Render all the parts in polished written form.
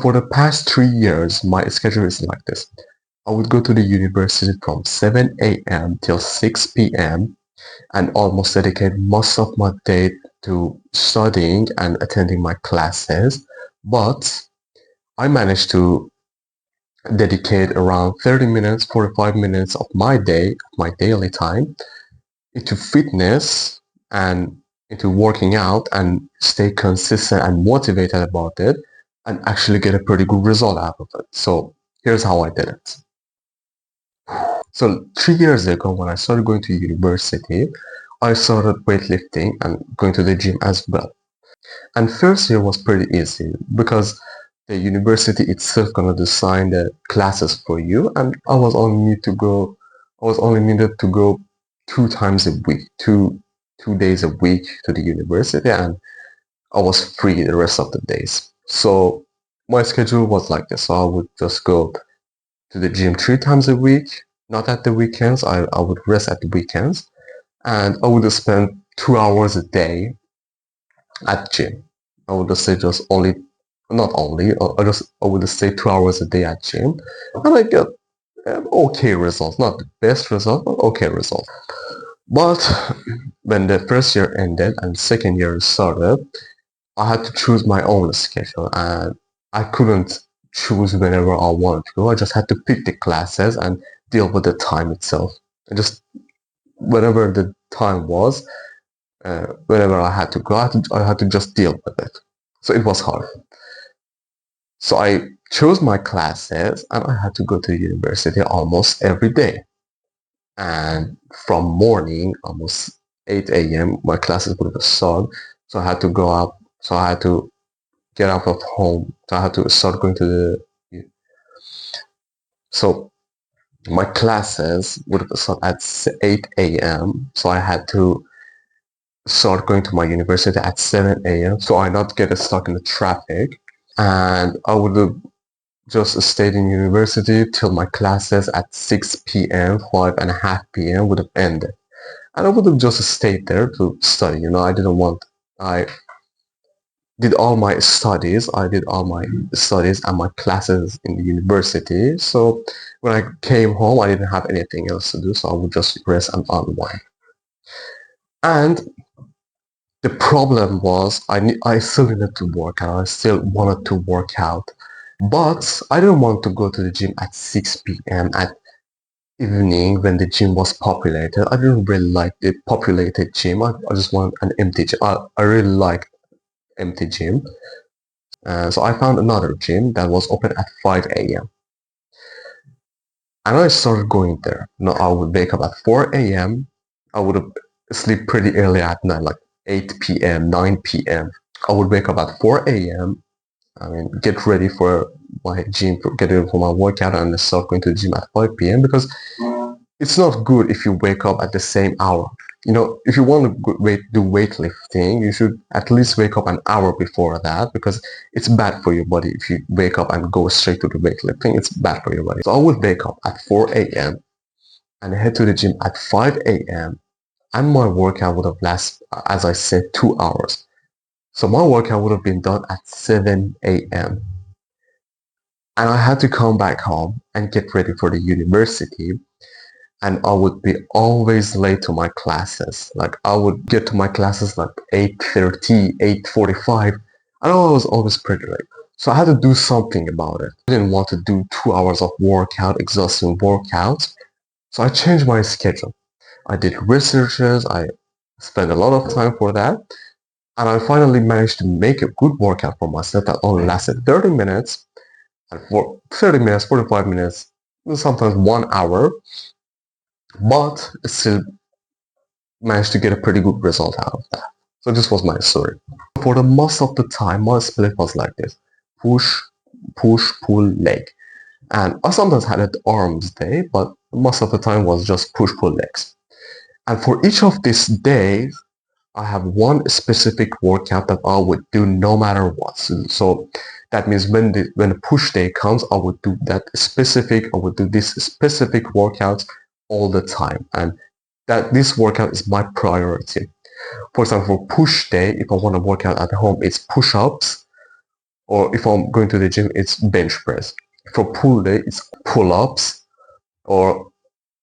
For the past 3 years, my schedule is like this. I would go to the university from 7 a.m. till 6 p.m. and almost dedicate most of my day to studying and attending my classes. But I managed to dedicate around 30 minutes, 45 minutes of my day, my daily time, into fitness and into working out and stay consistent and motivated about it and actually get a pretty good result out of it. So here's how I did it. So 3 years ago, when I started going to university, I started weightlifting and going to the gym as well. And first year was pretty easy because the university itself gonna design the classes for you, and I was only needed to go 2 times a week, two days a week to the university, and I was free the rest of the days. So my schedule was like this. So I would just go to the gym 3 times a week, not at the weekends. I would rest at the weekends, and I would spend 2 hours a day at gym. I would just say just only, not only, I would just say 2 hours a day at gym, and I get okay results, not the best result, but okay results. But when the first year ended and second year started, I had to choose my own schedule, and I couldn't choose whenever I wanted to go. I just had to pick the classes and deal with the time itself. And just whenever the time was, whenever I had to go, I had to just deal with it. So it was hard. So I chose my classes and I had to go to university almost every day. And from morning, almost 8 a.m., my classes would start. So I had to go up. So I had to get out of home. So I had to start going to the. So my classes would start at 8 a.m. So I had to start going to my university at 7 a.m. so I not get stuck in the traffic. And I would have just stayed in university till my classes at 6 p.m., 5:30 p.m. would have ended. And I would have just stayed there to study. I didn't want, I did all my studies. I did all my studies and my classes in the university. So when I came home, I didn't have anything else to do. So I would just rest and unwind. And the problem was I still needed to work out. I still wanted to work out. But I didn't want to go to the gym at 6 p.m. at evening when the gym was populated. I didn't really like the populated gym. I just wanted an empty gym. I really like empty gym. So I found another gym that was open at 5 a.m. And I started going there. I would wake up at 4 a.m. I would sleep pretty early at night, like 8 p.m., 9 p.m. I would wake up at 4 a.m. Get ready for my gym, get ready for my workout, and start going to the gym at 5 p.m. because it's not good if you wake up at the same hour. If you want to do weightlifting, you should at least wake up an hour before that because it's bad for your body. If you wake up and go straight to the weightlifting, it's bad for your body. So I would wake up at 4 a.m. and head to the gym at 5 a.m. and my workout would have lasted, as I said, 2 hours. So my workout would have been done at 7 a.m. And I had to come back home and get ready for the university. And I would be always late to my classes. Like I would get to my classes like 8:30, 8:45. And I was always pretty late. So I had to do something about it. I didn't want to do 2 hours of workout, exhausting workouts. So I changed my schedule. I did researches. I spent a lot of time for that. And I finally managed to make a good workout for myself that only lasted 30 minutes. And for 30 minutes, 45 minutes, sometimes 1 hour. But still managed to get a pretty good result out of that. So this was my story. For the most of the time, my split was like this. Push, push, pull, leg. And I sometimes had an arms day, but most of the time was just push, pull, legs. And for each of these days, I have one specific workout that I would do no matter what. So that means when the push day comes, I would do this specific workout all the time. And that this workout is my priority. For example, for push day, if I want to work out at home, it's push-ups, Or if I'm going to the gym, it's bench press. For pull day, it's pull-ups or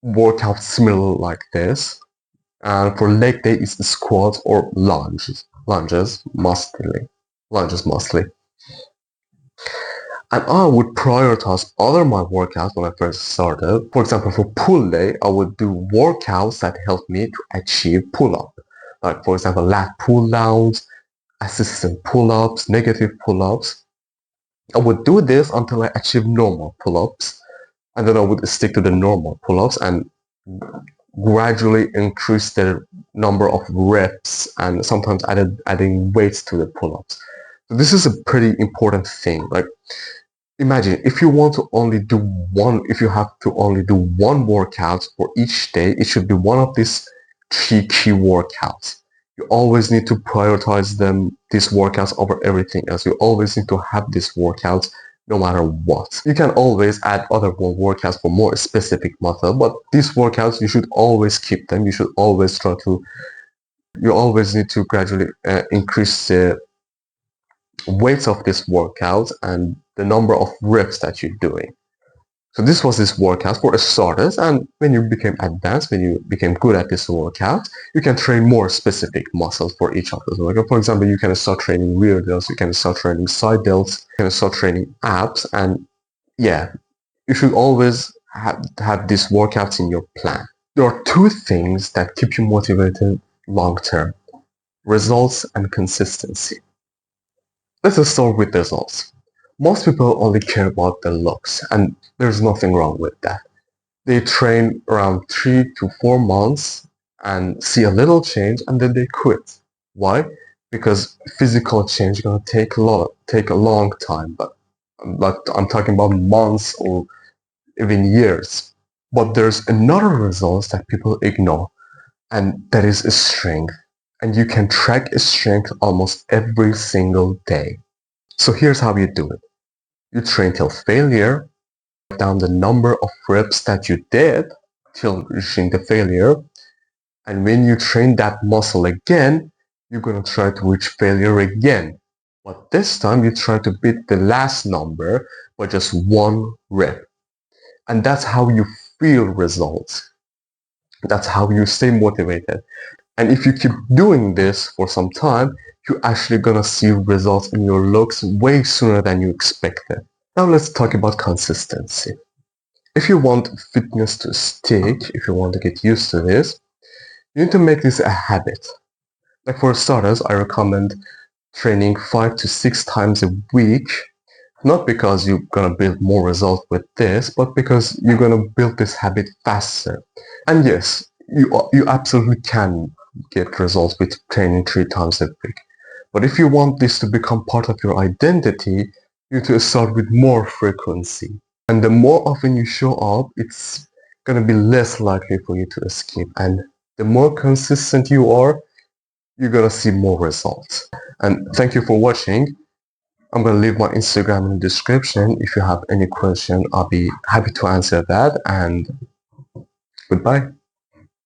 workouts similar like this. And for leg day, it's the squats or lunges mostly. And I would prioritize other my workouts when I first started. For example, for pull day, I would do workouts that help me to achieve pull-up. Like for example, lat pull downs, assistant pull-ups, negative pull-ups. I would do this until I achieve normal pull-ups, and then I would stick to the normal pull-ups and gradually increase the number of reps and sometimes adding weights to the pull-ups. So this is a pretty important thing. Like imagine if you have to only do one workout for each day, it should be one of these 3 key workouts. You always need to prioritize these workouts over everything else. You always need to have these workouts no matter what. You can always add other workouts for more specific muscle, but these workouts, you should always keep them. You always need to gradually increase the weights of this workout and the number of reps that you're doing. So this was this workout for starters, and when you became advanced, when you became good at this workout, you can train more specific muscles for each of those. Like for example, you can start training rear delts, you can start training side delts, you can start training abs, and yeah, you should always have these workouts in your plan. There are 2 things that keep you motivated long term: results and consistency. Let's start with results. Most people only care about the looks, and there's nothing wrong with that. They train around 3 to 4 months and see a little change, and then they quit. Why? Because physical change is gonna take a long time, but I'm talking about months or even years. But there's another result that people ignore, and that is strength. And you can track strength almost every single day. So here's how you do it. You train till failure, write down the number of reps that you did till reaching the failure, and when you train that muscle again, you're going to try to reach failure again. But this time you try to beat the last number by just 1 rep. And that's how you feel results. That's how you stay motivated. And if you keep doing this for some time, you're actually gonna see results in your looks way sooner than you expected. Now let's talk about consistency. If you want fitness to stick, if you want to get used to this, you need to make this a habit. Like for starters, I recommend training 5 to 6 times a week, not because you're gonna build more results with this, but because you're gonna build this habit faster. And yes, you absolutely can get results with training 3 times a week. But if you want this to become part of your identity, you need to start with more frequency. And the more often you show up, it's going to be less likely for you to skip. And the more consistent you are, you're going to see more results. And thank you for watching. I'm going to leave my Instagram in the description. If you have any question, I'll be happy to answer that. And goodbye.